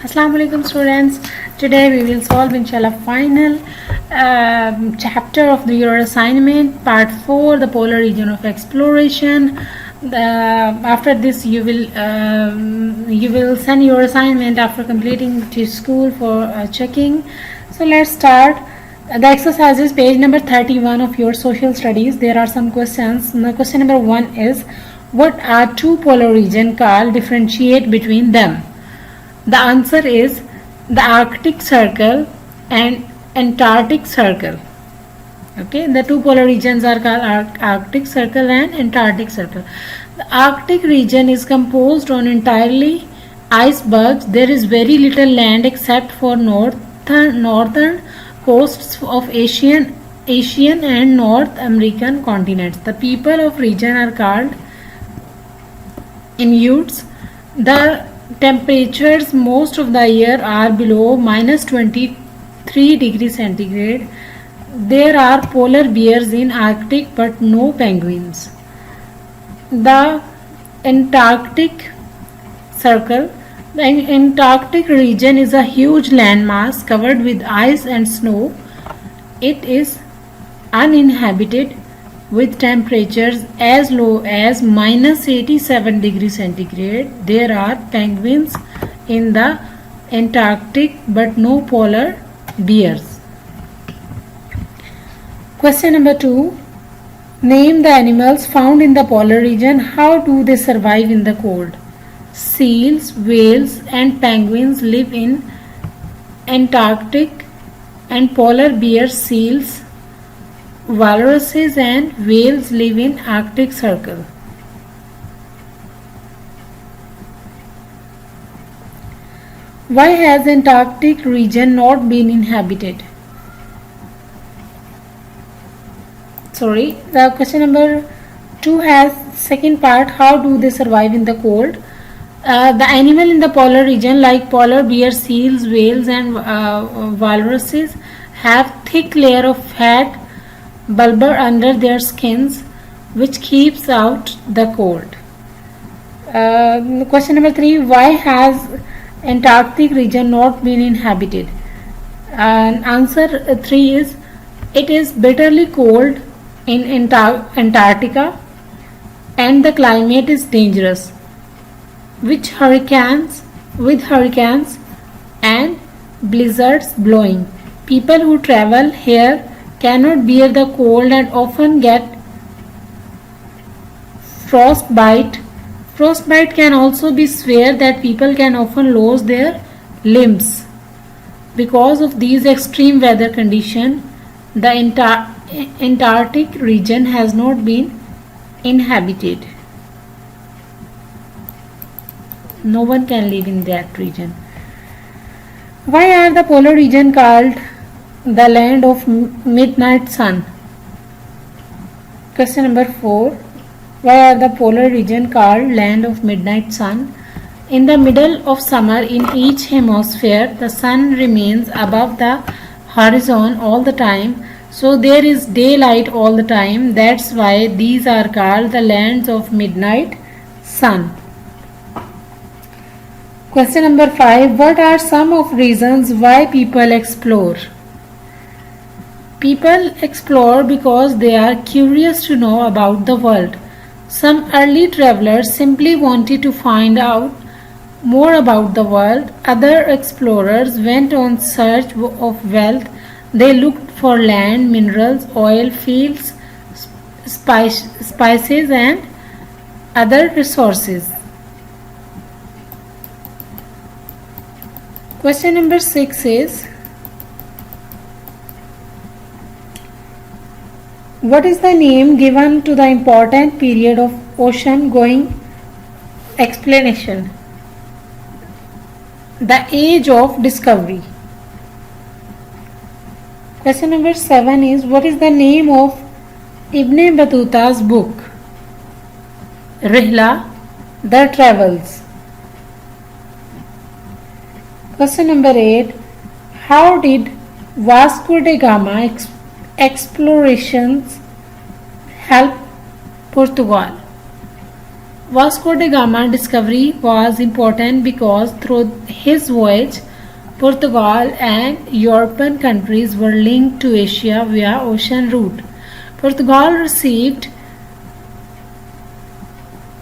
Assalamu alaikum students. Today we will solve inshallah final chapter of your assignment, part 4, the polar region of exploration. After this you will send your assignment after completing to school for checking. So let's start. The exercise is page number 31 of your social studies. There are some questions. Now, question number 1 is, what are two polar regions called? Differentiate between them. The answer is the Arctic Circle and Antarctic Circle. Okay, the two polar regions are called Arctic Circle and Antarctic Circle. The Arctic region is composed on entirely icebergs. There is very little land except for northern coasts of Asian and North American continents. The people of region are called Inuits. The temperatures most of the year are below -23 degrees centigrade. There are polar bears in Arctic but no penguins. The Antarctic Circle. The Antarctic region is a huge landmass covered with ice and snow. It is uninhabited with temperatures as low as -87 degrees centigrade. There are penguins in the Antarctic but no polar bears. Question number 2. Name the animals found in the polar region. How do they survive in the cold? Seals, whales and penguins live in Antarctic and polar bears, seals, walruses and whales live in Arctic Circle. Why has Antarctic region not been inhabited? The question number 2 has second part, how do they survive in the cold? The animal in the polar region like polar bears, seals, whales and walruses have thick layer of fat blubber under their skins which keeps out the cold. Question number 3, why has Antarctic region not been inhabited? Answer 3 is, it is bitterly cold in Antarctica and the climate is dangerous with hurricanes and blizzards blowing. People who travel here cannot bear the cold and often get frostbite. Frostbite can also be severe that people can often lose their limbs. Because of these extreme weather conditions, the Antarctic region has not been inhabited. No one can live in that region. Why are the polar region called the land of midnight sun? Question number 4. Why are the polar region called land of midnight sun? In the middle of summer in each hemisphere, the sun remains above the horizon all the time, so there is daylight all the time. That's why these are called the lands of midnight sun. Question number 5. What are some of reasons why people explore? People explore because they are curious to know about the world. Some early travelers simply wanted to find out more about the world. Other explorers went on search of wealth. They looked for land, minerals, oil fields, spices and other resources. Question number 6 is, what is the name given to the important period of ocean-going exploration? The age of discovery. Question number 7 is, what is the name of Ibn Battuta's book? Rihla, The Travels. Question number 8. How did Vasco da Gama explorations help Portugal? Vasco da Gama discovery was important because through his voyage, Portugal and European countries were linked to Asia via ocean route. Portugal received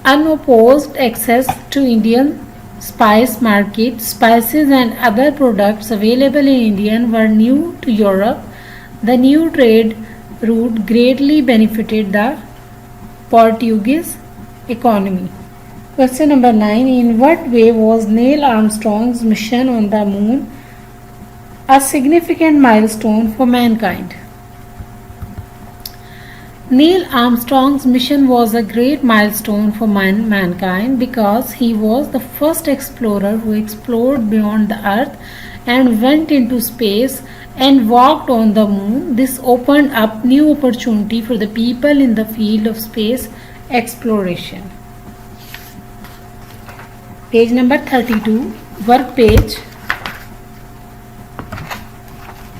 unopposed access to Indian spice market. Spices and other products available in India were new to Europe. The new trade route greatly benefited the Portuguese economy. Question number 9. In what way was Neil Armstrong's mission on the moon a significant milestone for mankind? Neil Armstrong's mission was a great milestone for mankind because he was the first explorer who explored beyond the earth and went into space and walked on the moon. This opened up new opportunity for the people in the field of space exploration. Page number 32, work page.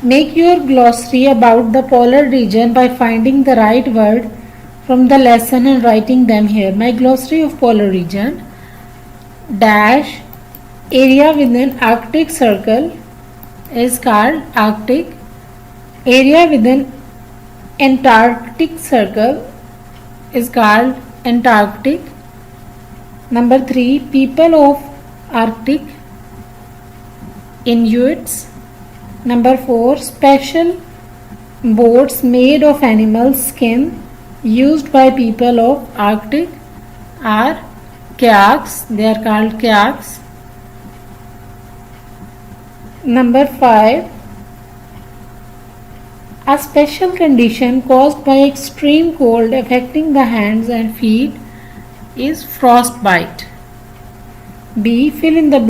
Make your glossary about the polar region by finding the right word from the lesson and writing them here. My glossary of polar region: dash, area within Arctic circle is called Arctic. Area within Antarctic circle is called Antarctic. Number 3, people of Arctic, Inuits. Number 4, special boats made of animal skin used by people of Arctic are kayaks. They are called kayaks. Number 5, a special condition caused by extreme cold affecting the hands and feet is frostbite. B. Fill in the